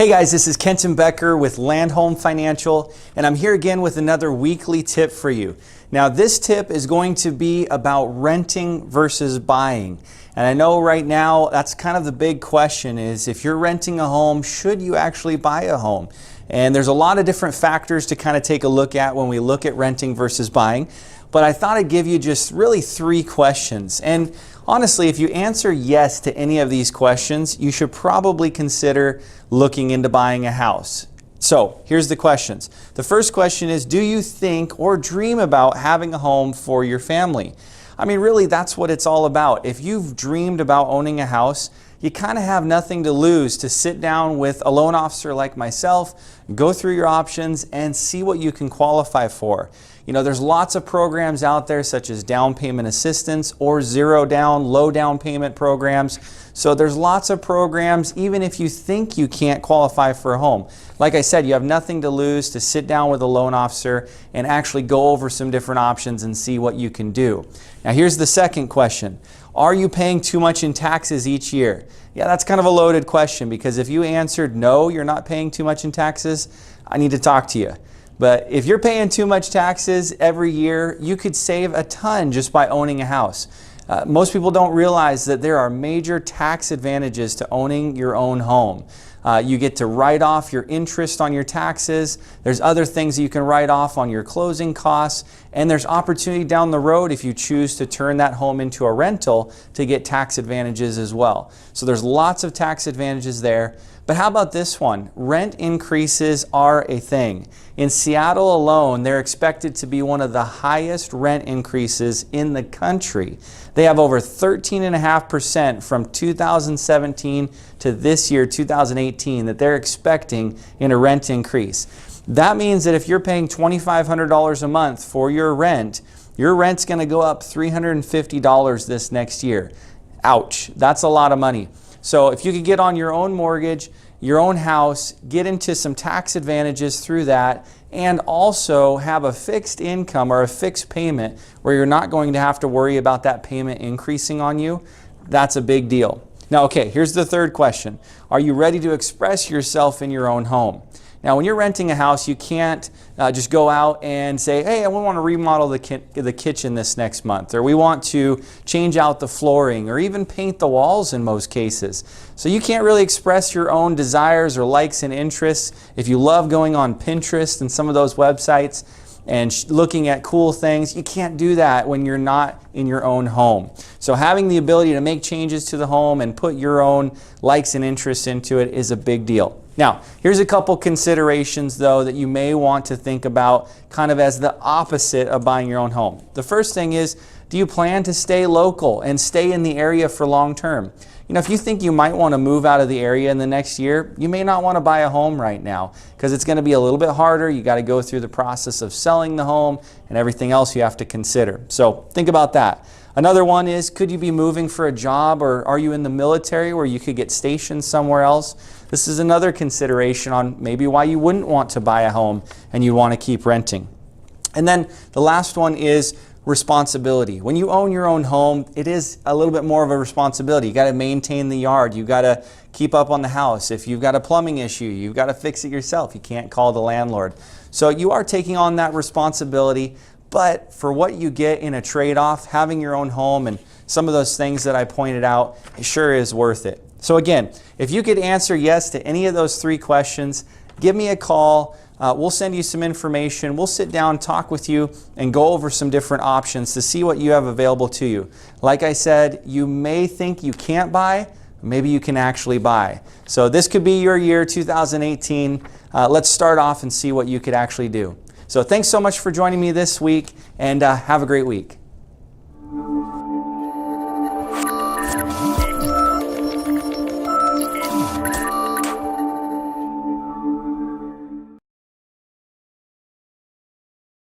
Hey guys, this is Kenton Becker with Land Home Financial, and I'm here again with another weekly tip for you. Now this tip is going to be about renting versus buying. And I know right now that's kind of the big question is if you're renting a home, should you actually buy a home? And there's a lot of different factors to kind of take a look at when we look at renting versus buying. But I thought I'd give you just really 3 questions. And honestly, if you answer yes to any of these questions, you should probably consider looking into buying a house. So here's the questions. The first question is, do you think or dream about having a home for your family? I mean, really, that's what it's all about. If you've dreamed about owning a house, you kind of have nothing to lose to sit down with a loan officer like myself, go through your options, and see what you can qualify for. You know, there's lots of programs out there such as down payment assistance or zero down, low down payment programs. So there's lots of programs even if you think you can't qualify for a home. Like I said, you have nothing to lose to sit down with a loan officer and actually go over some different options and see what you can do. Now here's the second question. Are you paying too much in taxes each year? Yeah, that's kind of a loaded question because if you answered no, you're not paying too much in taxes, I need to talk to you. But if you're paying too much taxes every year, you could save a ton just by owning a house. Most people don't realize that there are major tax advantages to owning your own home. You get to write off your interest on your taxes. There's other things that you can write off on your closing costs. And there's opportunity down the road if you choose to turn that home into a rental to get tax advantages as well. So there's lots of tax advantages there. But how about this one? Rent increases are a thing. In Seattle alone, they're expected to be one of the highest rent increases in the country. They have over 13.5% from 2017 to this year, 2018, that they're expecting in a rent increase. That means that if you're paying $2,500 a month for your rent's going to go up $350 this next year. Ouch, that's a lot of money. So if you could get on your own mortgage, your own house, get into some tax advantages through that, and also have a fixed income or a fixed payment where you're not going to have to worry about that payment increasing on you, that's a big deal. Now, okay, here's the third question. Are you ready to express yourself in your own home? Now, when you're renting a house, you can't just go out and say, hey, we want to remodel the kitchen this next month, or we want to change out the flooring, or even paint the walls in most cases. So you can't really express your own desires or likes and interests. If you love going on Pinterest and some of those websites and looking at cool things, you can't do that when you're not in your own home. So having the ability to make changes to the home and put your own likes and interests into it is a big deal. Now, here's a couple considerations though that you may want to think about kind of as the opposite of buying your own home. The first thing is, do you plan to stay local and stay in the area for long term? You know, if you think you might want to move out of the area in the next year, you may not want to buy a home right now because it's going to be a little bit harder. You got to go through the process of selling the home and everything else you have to consider. So think about that. Another one is, could you be moving for a job, or are you in the military where you could get stationed somewhere else? This is another consideration on maybe why you wouldn't want to buy a home and you want to keep renting. And then the last one is responsibility. When you own your own home, it is a little bit more of a responsibility. You got to maintain the yard. You got to keep up on the house. If you've got a plumbing issue, you've got to fix it yourself. You can't call the landlord. So you are taking on that responsibility. But for what you get in a trade-off, having your own home and some of those things that I pointed out, it sure is worth it. So again, if you could answer yes to any of those 3 questions, give me a call. We'll send you some information. We'll sit down, talk with you, and go over some different options to see what you have available to you. Like I said, you may think you can't buy, maybe you can actually buy. So this could be your year, 2018. Let's start off and see what you could actually do. So thanks so much for joining me this week, and have a great week.